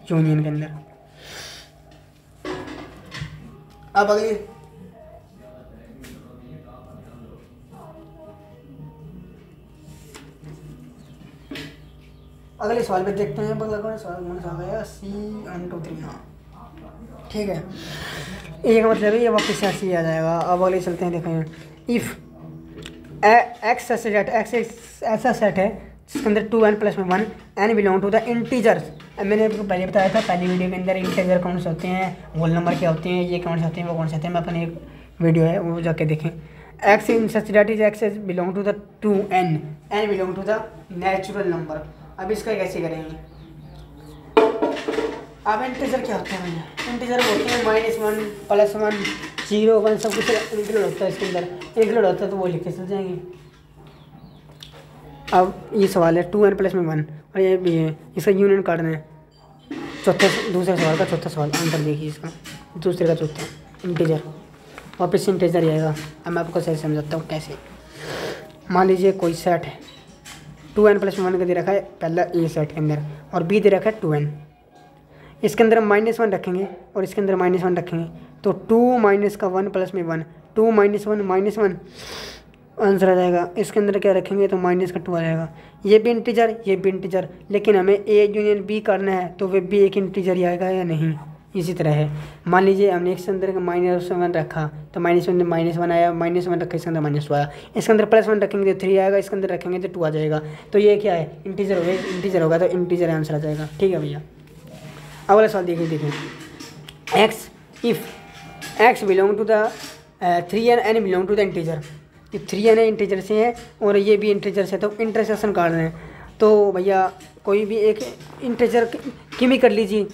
Union के अंदर। अब अगले सवाल पे देखते हैं। सवाल C1 2 3। हाँ ठीक है, एक मतलब ये वापस ऐसे ही आ जाएगा। अब अगले चलते हैं, देखें इफ़ एक्स ऐसा सेट है जिसके अंदर 2n+1 n belong to the integers. मैंने आपको पहले बताया था पहली वीडियो के अंदर इंटीजर कौन से होते हैं, होल नंबर क्या होते हैं, ये कौन से होते हैं, वो कौन से होते हैं। मैं अपनी एक वीडियो है वो जाके देखें। X in such that is x belong to the 2n belong to the natural number. अब इसका कैसे करेंगे। अब इंटीजर क्या होते हैं भैया, इंटीजर होते हैं -1 +1 0 1 सब कुछ इंक्लूड होता है, इसके अंदर इंक्लूड होता है, तो वो लिख के चल जाएंगे। अब ये सवाल है 2n+1 और ये भी है, इसका यूनियन काटना है। दूसरे सवाल का चौथा सवाल आंसर देखिए इसका, दूसरे का चौथा इंटीजर, वापस से इंटीजर ही आएगा। अब मैं आपको सही समझाता हूँ कैसे। मान लीजिए कोई सेट है 2n+1 का दे रखा है पहला ए सेट के अंदर और बी दे रखा है 2n। इसके अंदर हम -1 रखेंगे और इसके अंदर -1 रखेंगे, तो 2 - 1 +1 2 - 1 आंसर आ जाएगा। इसके अंदर क्या रखेंगे तो -2 आ जाएगा। ये भी इंटीजर, ये भी इंटीजर, लेकिन हमें ए यूनियन बी करना है तो वे भी एक इंटीजर ही आएगा या नहीं। इसी तरह है, मान लीजिए हमने इसके अंदर -1 रखा तो -1 आया, -1 रखा इसके अंदर -2 आया, इसके अंदर +1 रखेंगे तो 3 आएगा, इसके अंदर रखेंगे तो 2 आ जाएगा। तो ये क्या है, इंटीजर होगा, इंटीजर होगा तो इंटीजर आंसर आ जाएगा। ठीक है भैया। अगला सवाल देखिए x if x belong to the 3n n belong to the integer. ये 3n इंटीजर से है और ये भी इंटीजर से, तो इंटरसेक्शन काट रहे हैं। तो भैया कोई भी एक इंटीजर की भी कर लीजिए।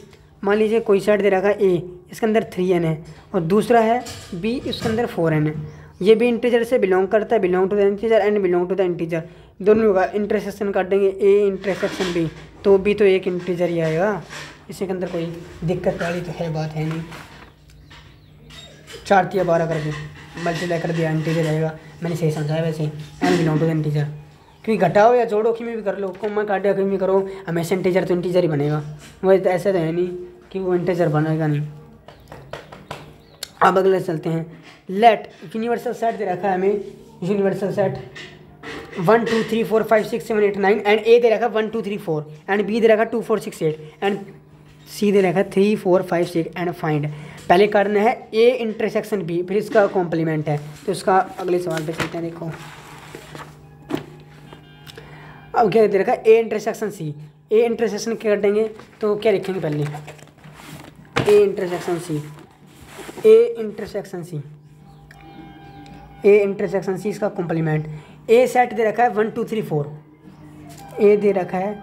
मान लीजिए कोई सेट दे रखा है ए, इसके अंदर 3n है और दूसरा है बी, इसके अंदर 4n है। ये भी इंटीजर से बिलोंग करता है, belong to the integer and belong to the integer. दोनों का इंटरसेक्शन काटेंगे, ए इंटरसेक्शन बी, तो भी तो एक इंटीजर ही आएगा। इसी के अंदर कोई दिक्कत वाली तो है बात है नहीं। 4 × 12 करके मल्टीप्लाई कर दिया, इंटीजर आएगा। मैंने सही समझाया वैसे, n belong to the integer. क्योंकि घटाओ या जोड़ो कि में भी कर लो, कॉमा काटो कि में करो, हमेशा इंटीजर तो इंटीजर ही बनेगा। वो तो ऐसा तो है नहीं कि वो इंटीजर बनेगा नहीं। अब अगले चलते हैं। लेट यूनिवर्सल सेट दे रखा है हमें, यूनिवर्सल सेट 1 2 3 4 5 6 7 8 9 एंड ए दे रखा 1 2 3 4 एंड बी दे रखा 2 4 6 8 एंड सी दे रखा 3 4 5 6 एंड फाइंड। पहले करना है ए इंटरसेक्शन बी, फिर इसका कॉम्प्लीमेंट है। तो इसका अगले सवाल पे चलते हैं। देखो अब क्या दे रखा है ए इंटरसेक्शन सी। ए इंटरसेक्शन क्या कर देंगे तो क्या लिखेंगे पहले, A intersection C, A intersection C, A intersection C इसका कॉम्प्लीमेंट। ए सेट दे रखा है 1 2 3 4, ए दे रखा है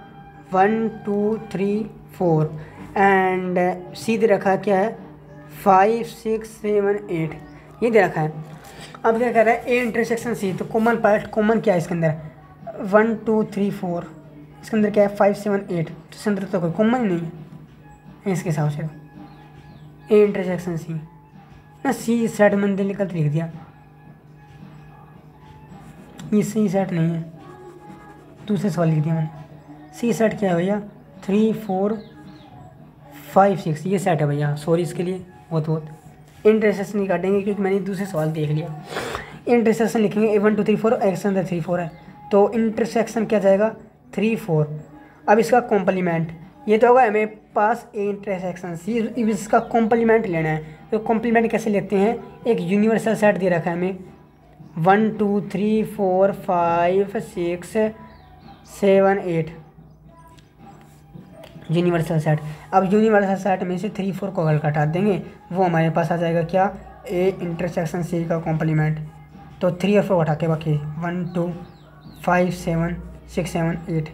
1 2 3 4 एंड सी दे रखा है क्या है 5 6 7 8, ये दे रखा है। अब क्या कर रहा है ए इंटरसेक्शन सी, तो कॉमन पार्ट कॉमन क्या है इसके अंदर 1 2 3 4, इसके अंदर क्या है 5 7 8, तो इसके अंदर तो कोई कॉमन ही नहीं है इसके हिसाब से। ए इंटरसेक्शन सी ना, सी सेट मैंने निकल लिख दिया, ये सी सेट नहीं है, दूसरे सवाल लिख दिया मैंने। सी सेट क्या है भैया 3 4 5 6, ये सेट है भैया। सॉरी इसके लिए बहुत इंटरसेक्शन नहीं काटेंगे क्योंकि मैंने दूसरे सवाल देख लिया। इंटरसेक्शन लिखेंगे 1 2 3 4, एक्स अंदर 3 4 है, तो इंटरसेक्शन क्या जाएगा 3 4। अब इसका कॉम्प्लीमेंट ये तो होगा हमें पास ए इंटरसेक्शन सी, इसका कॉम्प्लीमेंट लेना है। तो कॉम्प्लीमेंट कैसे लेते हैं, एक यूनिवर्सल सेट दे रखा है हमें 1 2 3 4 5 6 7 8 यूनिवर्सल सेट। अब यूनिवर्सल सेट में से 3 4 को अगर घटा देंगे वो हमारे पास आ जाएगा क्या ए इंटरसेक्शन सी का कॉम्प्लीमेंट। तो 3 और 4 घटा के बाकी 1 2 5 7 6 7 8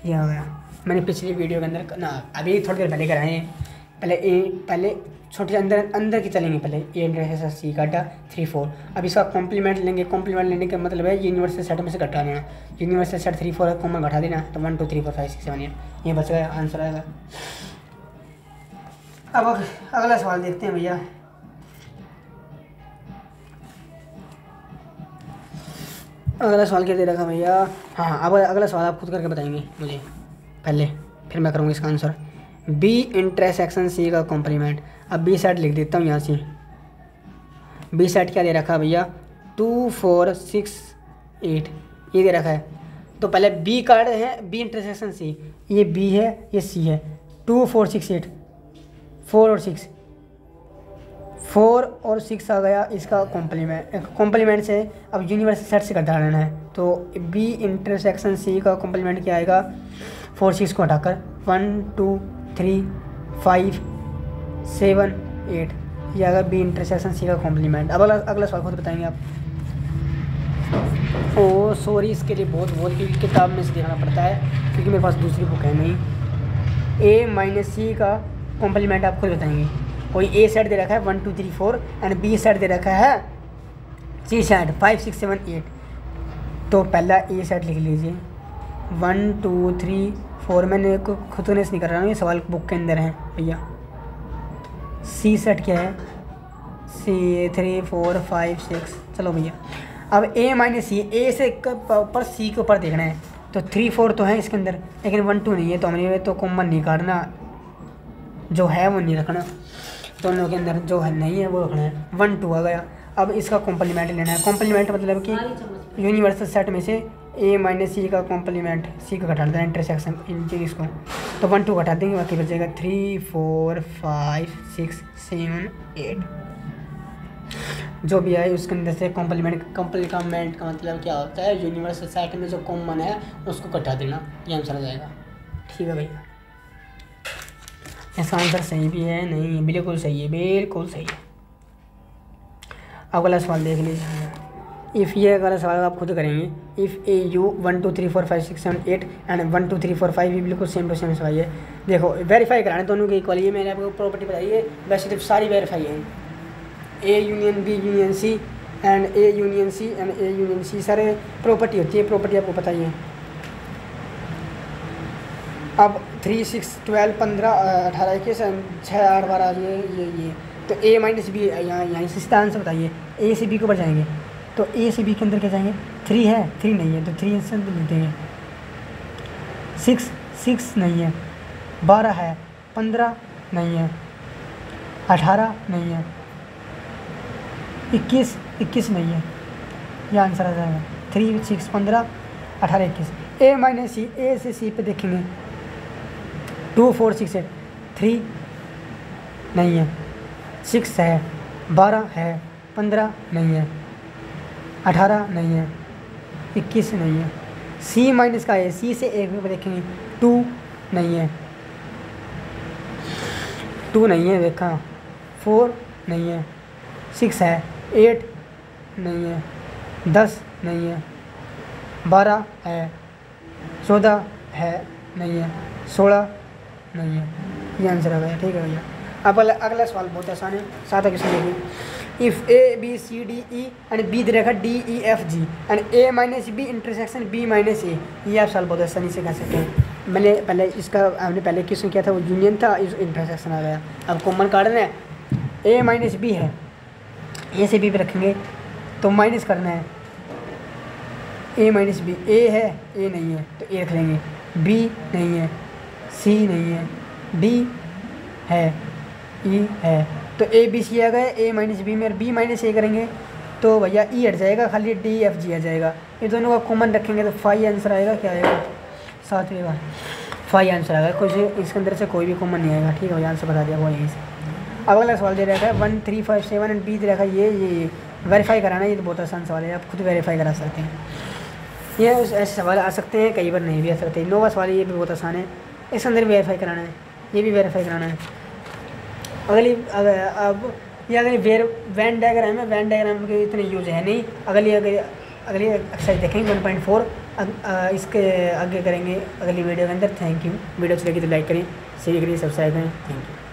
ये आ गया। मैंने पिछली वीडियो के अंदर ना अभी थोड़ी देर पहले कराए हैं। पहले छोटे अंदर की चलेंगे, पहले ए इंटरसेक्शन सी काटा 3 4। अब इसका कॉम्प्लीमेंट लेंगे, कॉम्प्लीमेंट लेने का मतलब है यूनिवर्सल सेट में से घटा देना। यूनिवर्सल सेट 3 4 है, कॉमन घटा देना, तो 1 2 3 4 5 6 7 8 ये बच गया, आंसर आएगा। अब अगला सवाल देखते हैं भैया। अगला सवाल क्या दे रखा भैया, हाँ अब अगला सवाल आप खुद करके बताएंगे मुझे पहले, फिर मैं करूँगा इसका आंसर। बी इंटरसेक्शन सी का कॉम्प्लीमेंट। अब बी सेट लिख देता हूँ यहाँ से। बी सेट क्या दे रखा है भैया, 2 4 6 8 ये दे रखा है। तो पहले बी कार्ड है, बी इंटरसेक्शन सी, ये बी है ये सी है। 2 4 6 8 4 और 6, 4 और 6 आ गया इसका कॉम्प्लीमेंट से। अब यूनिवर्सल सेट से घटा लेना है। तो बी इंटरसेक्शन सी का कॉम्प्लीमेंट क्या आएगा, 4 6 को हटाकर 1 2 3 5 7 8 ये आएगा बी इंटरसेक्शन सी का कॉम्प्लीमेंट। अब अगला सवाल खुद बताएंगे आप। ओ सॉरी, इसके लिए बहुत क्योंकि किताब में से देखना पड़ता है, क्योंकि मेरे पास दूसरी बुक है नहीं। ए माइनस सी का कॉम्प्लीमेंट आप खुद बताएंगे। कोई ए सेट दे रखा है 1 2 3 4 एंड बी सेट दे रखा है सी सेट 5 6 7 8। तो पहला ए सेट लिख लीजिए 1 2 3 4। मैंने खुद ने नहीं कर रहा हूँ, ये सवाल बुक के अंदर है भैया। सी सेट क्या है, सी 3 4 5 6। चलो भैया अब ए माइनस सी, ए से ऊपर सी के ऊपर देखना है। तो 3 4 तो है इसके अंदर, लेकिन 1 2 नहीं है। तो हमने तो कॉमन नहीं काटना, जो है वो नहीं रखना। दोनों के अंदर जो है नहीं है वो रखना है। 1 2 आ गया। अब इसका कॉम्प्लीमेंट लेना है। कॉम्प्लीमेंट मतलब कि यूनिवर्सल सेट में से ए माइनस सी का कॉम्प्लीमेंट सी का घटा देना इंटरसेक्शन इसको। तो 1 2 घटा देंगे, बाकी बचेगा 3 4 5 6 7 8। जो भी है उसके अंदर से कॉम्प्लीमेंट का मतलब क्या होता है, यूनिवर्सल सेट में जो कॉमन है उसको घटा देना, ये आंसर आ जाएगा। ठीक है भैया, इसका आंसर सही भी है, नहीं है, बिल्कुल सही है, बिल्कुल सही है। अगला सवाल देख लीजिए। इफ़ ये अगला सवाल आप खुद करेंगे। इफ़ ए यू 1 2 3 4 5 6 7 8 एंड 1 2 3 4 5 भी बिल्कुल सेम टू सेम सवाल है। देखो वेरीफाई कराना दोनों की इक्वल। ये मैंने आपको प्रॉपर्टी बताई है, वैसे तो सारी वेरीफाई है। A union B union C and A union C and A union C सारे प्रॉपर्टी होती है, प्रॉपर्टी आपको पता ही है। अब 3 6 12 15 18 21 6 8 12 ये तो ए माइनस बी यहाँ से सीधा आंसर बताइए। ए से बी के ऊपर जाएंगे तो ए से बी के अंदर क्या जाएंगे, 3 है, 3 नहीं है तो 3 आंसर लिख देंगे। 6 नहीं है, 12 है, 15 नहीं है, 18 नहीं है, 21 नहीं है, यह आंसर आ जाएगा। 3 6 15 18 21। ए माइनस सी, ए से सी पे देखेंगे 2 4 6 8 3 नहीं है, 6 है, 12 है, 15 नहीं है, 18 नहीं है, 21 नहीं है। सी माइनस का है, सी से एक पे देखेंगे 2 नहीं है, 2 नहीं है, देखा 4 नहीं है, 6 है, 8 नहीं है, 10 नहीं है, 12 है, 14 है नहीं है, 16 नहीं है। ये आंसर आ गया। ठीक है भैया, अब अगला सवाल बहुत आसान है, 7 क्वेश्चन देखिए। If A B C D E and B दे रखा D E F G and A minus B intersection B minus A, ये आप सवाल बहुत आसानी से कर सकते हैं। मैंने पहले इसका हमने पहले क्वेश्चन किया था, वो यूनियन था, इस इंटरसेक्शन आ गया। अब कॉमन काटना है, ए माइनस बी है, ए से बी पे रखेंगे तो माइनस करना है। ए माइनस बी, ए है, ए नहीं है तो ए रख लेंगे, बी नहीं है, सी नहीं है, डी है, ई है तो ए बी सी आ गए। ए माइनस बी में बी माइनस ए करेंगे तो भैया ई हट जाएगा, खाली डी एफ जी आ जाएगा। ये दोनों का कॉमन रखेंगे तो 5 आंसर आएगा। क्या आएगा, 7वें का 5 आंसर आएगा। कुछ इसके अंदर से कोई भी कॉमन नहीं आएगा। ठीक है भैया, आंसर बता दिया वो यहीं से। अब अगला सवाल दे रखा है 1 3 5 7 एंड बी दे रखा है ये वेरीफाई कराना। ये तो बहुत आसान सवाल है, आप खुद वेरीफाई करा सकते हैं। ये ऐसे सवाल आ सकते हैं, कई बार नहीं भी आ सकते। 9वां सवाल ये भी बहुत आसान है, इसके अंदर भी वेरीफाई कराना है, ये भी वेरीफाई कराना है। अब ये अगली वैन डायग्राम है, वैन डायग्राम के इतने यूज है नहीं। अगली एक्सरसाइज देखेंगे 1.4, इसके आगे करेंगे अगली वीडियो के अंदर। Thank you. वीडियो अच्छी लगी तो लाइक करें, शेयर करिए, सब्सक्राइब करें। Thank you.